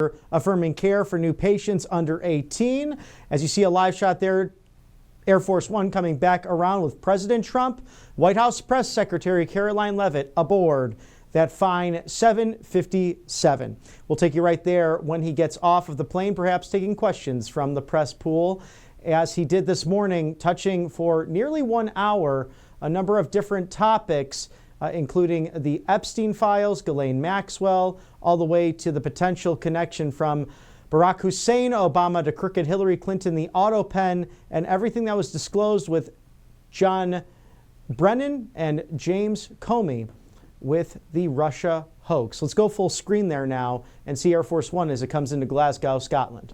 for affirming care for new patients under 18. As you see a live shot there, Air Force One coming back around with President Trump, White House Press Secretary Caroline Leavitt aboard that fine 757. We'll take you right there when he gets off of the plane, perhaps taking questions from the press pool, as he did this morning, touching for nearly 1 hour a number of different topics, including the Epstein files, Ghislaine Maxwell, all the way to the potential connection from Barack Hussein Obama to crooked Hillary Clinton, the auto pen, and everything that was disclosed with John Brennan and James Comey with the Russia hoax. Let's go full screen there now and see Air Force One as it comes into Glasgow, Scotland.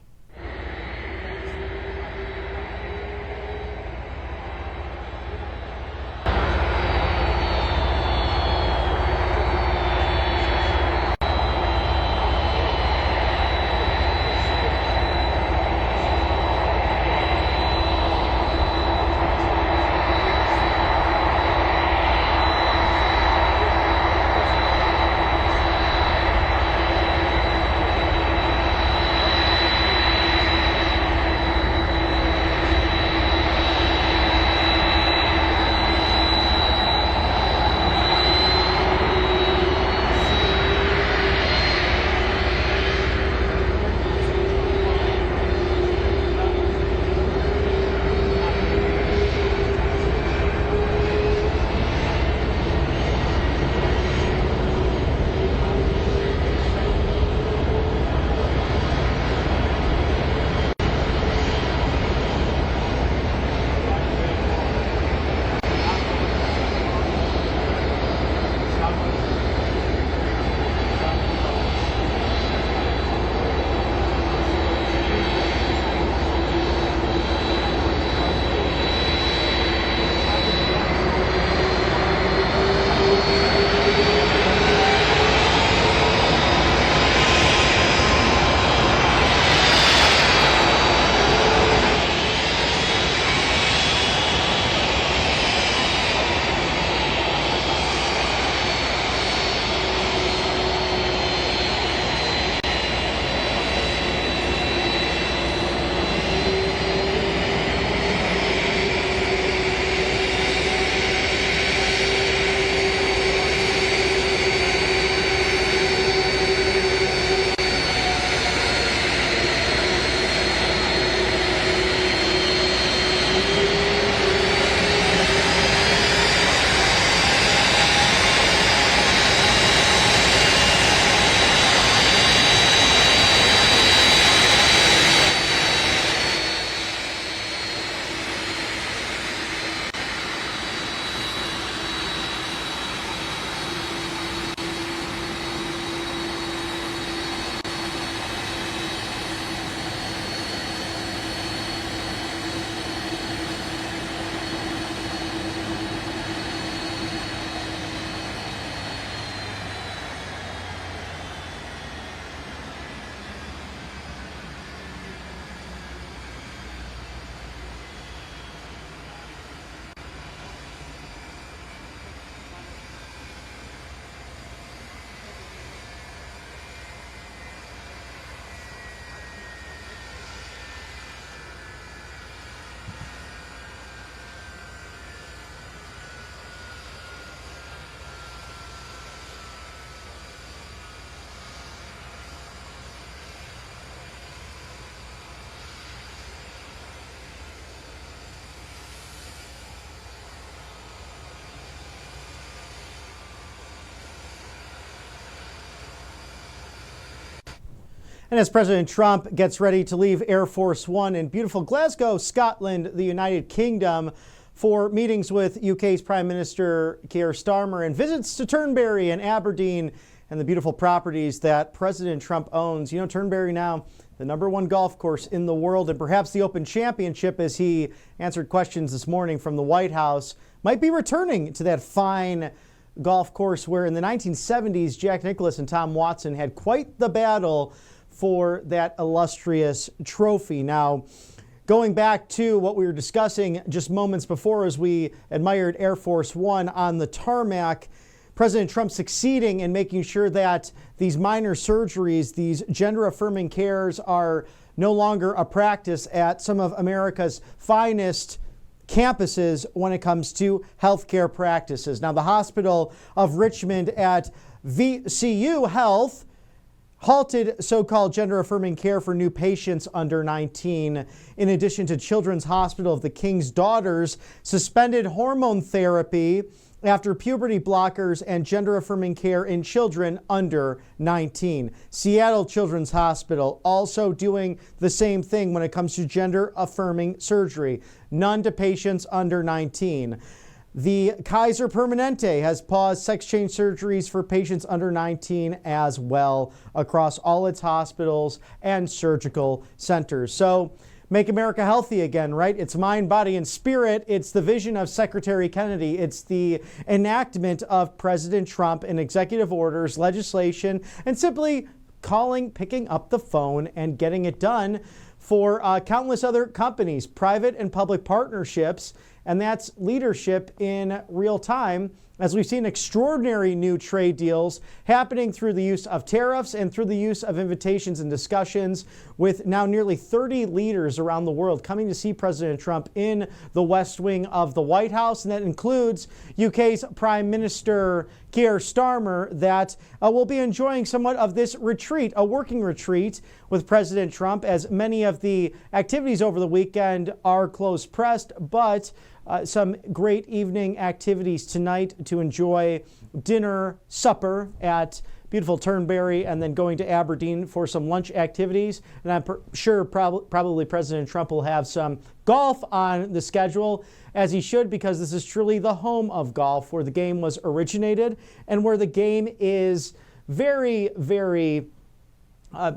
And as President Trump gets ready to leave Air Force One in beautiful Glasgow, Scotland, the United Kingdom, for meetings with UK's Prime Minister Keir Starmer and visits to Turnberry and Aberdeen and the beautiful properties that President Trump owns. You know, Turnberry now the #1 golf course in the world, and perhaps the Open Championship, as he answered questions this morning from the White House, might be returning to that fine golf course where in the 1970s, Jack Nicklaus and Tom Watson had quite the battle for that illustrious trophy. Now, going back to what we were discussing just moments before as we admired Air Force One on the tarmac, President Trump succeeding in making sure that these minor surgeries, these gender-affirming cares, are no longer a practice at some of America's finest campuses when it comes to healthcare practices. Now, the Hospital of Richmond at VCU Health halted so-called gender-affirming care for new patients under 19. In addition to Children's Hospital of the King's Daughters suspended hormone therapy after puberty blockers and gender-affirming care in children under 19. Seattle Children's Hospital also doing the same thing when it comes to gender-affirming surgery. None to patients under 19. The Kaiser Permanente has paused sex change surgeries for patients under 19 as well across all its hospitals and surgical centers. So make America healthy again, right? It's mind, body, and spirit. It's the vision of Secretary Kennedy. It's the enactment of President Trump in executive orders, legislation, and simply picking up the phone and getting it done for countless other companies, private and public partnerships. And that's leadership in real time, as we've seen extraordinary new trade deals happening through the use of tariffs and through the use of invitations and discussions, with now nearly 30 leaders around the world coming to see President Trump in the West Wing of the White House. And that includes UK's Prime Minister Keir Starmer, that will be enjoying somewhat of this retreat, a working retreat with President Trump, as many of the activities over the weekend are close pressed, but some great evening activities tonight to enjoy dinner, supper at beautiful Turnberry, and then going to Aberdeen for some lunch activities. And I'm sure probably President Trump will have some golf on the schedule, as he should, because this is truly the home of golf, where the game was originated and where the game is very, very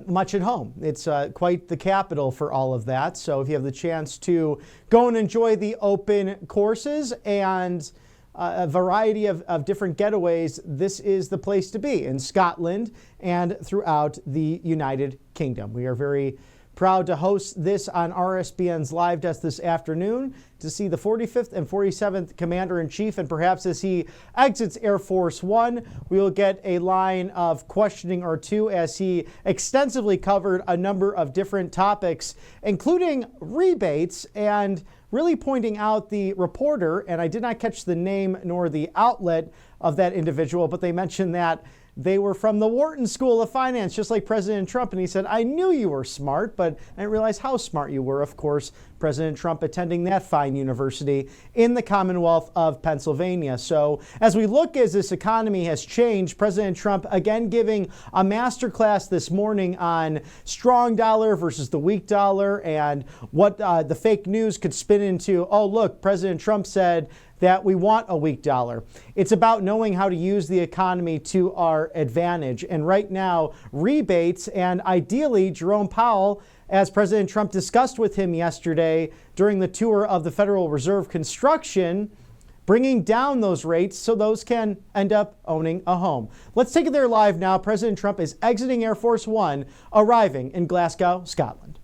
much at home. It's quite the capital for all of that. So if you have the chance to go and enjoy the open courses and a variety of different getaways, this is the place to be in Scotland and throughout the United Kingdom. We are very proud to host this on RSBN's live desk this afternoon to see the 45th and 47th Commander-in-Chief, and perhaps as he exits Air Force One, we will get a line of questioning or two, as he extensively covered a number of different topics, including rebates, and really pointing out the reporter, and I did not catch the name nor the outlet of that individual, but they mentioned that they were from the Wharton School of Finance, just like President Trump. And he said, I knew you were smart, but I didn't realize how smart you were. Of course, President Trump attending that fine university in the Commonwealth of Pennsylvania. So as we look as this economy has changed, President Trump again giving a masterclass this morning on strong dollar versus the weak dollar, and what the fake news could spin into. Oh, look, President Trump said that we want a weak dollar. It's about knowing how to use the economy to our advantage. And right now, rebates, and ideally Jerome Powell, as President Trump discussed with him yesterday during the tour of the Federal Reserve construction, bringing down those rates so those can end up owning a home. Let's take it there live now. President Trump is exiting Air Force One, arriving in Glasgow, Scotland.